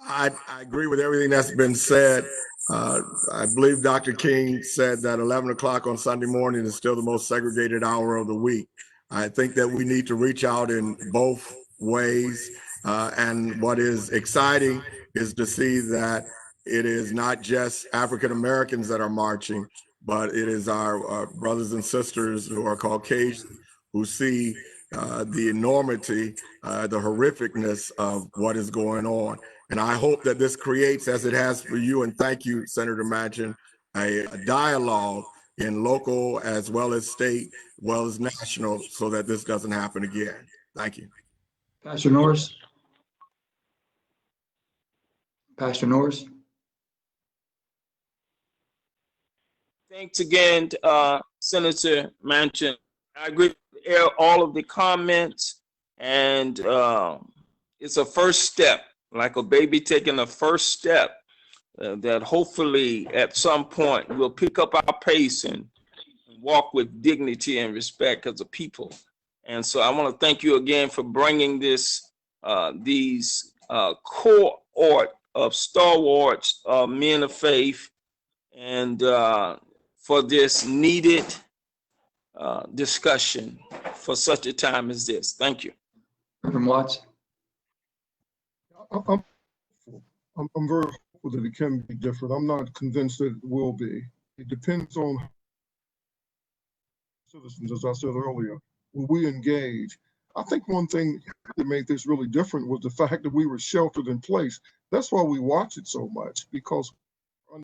I agree with everything that's been said. I believe Dr. King said that 11 o'clock on Sunday morning is still the most segregated hour of the week. I think that we need to reach out in both ways. And what is exciting is to see that it is not just African Americans that are marching, but it is our brothers and sisters who are Caucasian, who see the enormity, the horrificness of what is going on. And I hope that this creates, as it has for you, and thank you, Senator Manchin, a dialogue in local as well as state, well as national, so that this doesn't happen again. Thank you. Pastor Norris. Pastor Norris. Thanks again, Senator Manchin. I agree with all of the comments, and it's a first step, like a baby taking a first step, that hopefully at some point we'll pick up our pace and walk with dignity and respect as a people. And so I want to thank you again for bringing these cohort of stalwarts, men of faith, and for this needed discussion for such a time as this. Thank you. Reverend Watts. I'm very hopeful that it can be different. I'm not convinced that it will be. It depends on citizens, as I said earlier, when we engage. I think one thing that made this really different was the fact that we were sheltered in place. That's why we watch it so much, because we're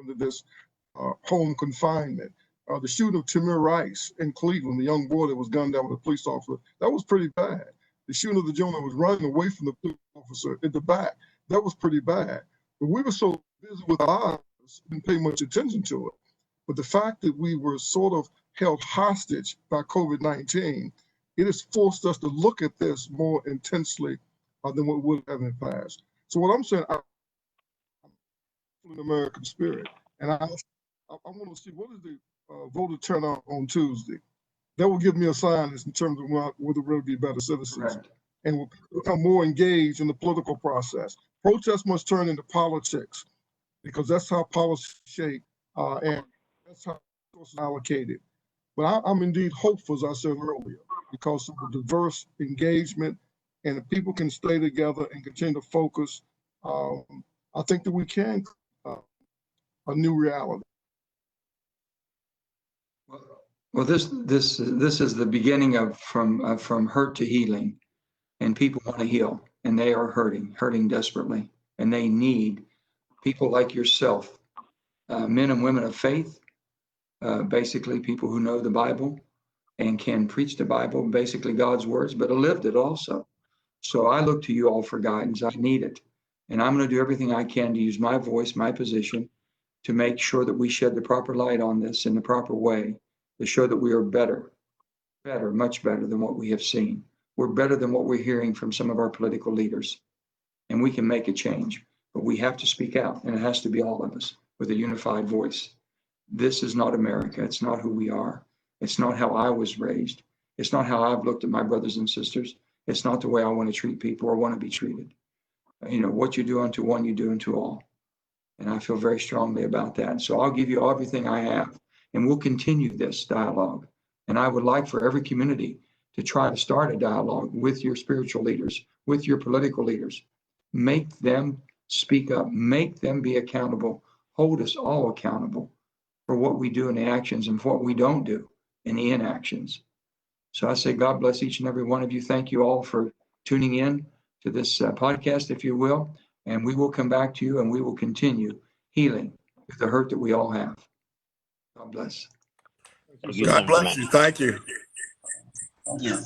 under this home confinement. The shooting of Tamir Rice in Cleveland, the young boy that was gunned down with a police officer, that was pretty bad. The shooting of the gentleman was running away from the police officer in the back, that was pretty bad. But we were so busy with our eyes, didn't pay much attention to it. But the fact that we were sort of held hostage by COVID-19, it has forced us to look at this more intensely than what we would have in the past. So what I'm saying, I'm an American spirit, and I want to see what is the voter turnout on Tuesday. That will give me a sign in terms of whether we'll be better citizens. Correct. And will become more engaged in the political process. Protests must turn into politics, because that's how policy shape and that's how resources are allocated. But I'm indeed hopeful, as I said earlier, because of the diverse engagement, and if people can stay together and continue to focus, I think that we can a new reality. Well, this is the beginning of from hurt to healing, and people want to heal, and they are hurting desperately, and they need people like yourself, men and women of faith, basically people who know the Bible and can preach the Bible, basically God's words, but have lived it also. So I look to you all for guidance. I need it, and I'm going to do everything I can to use my voice, my position, to make sure that we shed the proper light on this in the proper way, to show that we are better, much better than what we have seen. We're better than what we're hearing from some of our political leaders, and we can make a change, but we have to speak out, and it has to be all of us with a unified voice. This is not America. It's not who we are. It's not how I was raised. It's not how I've looked at my brothers and sisters. It's not the way I want to treat people or want to be treated. You know, what you do unto one, you do unto all. And I feel very strongly about that. So I'll give you everything I have, and we'll continue this dialogue. And I would like for every community to try to start a dialogue with your spiritual leaders, with your political leaders. Make them speak up, make them be accountable, hold us all accountable for what we do in the actions and for what we don't do in the inactions. So I say, God bless each and every one of you. Thank you all for tuning in to this podcast, if you will. And we will come back to you, and we will continue healing with the hurt that we all have. God bless. God bless you. Thank you. Thank you.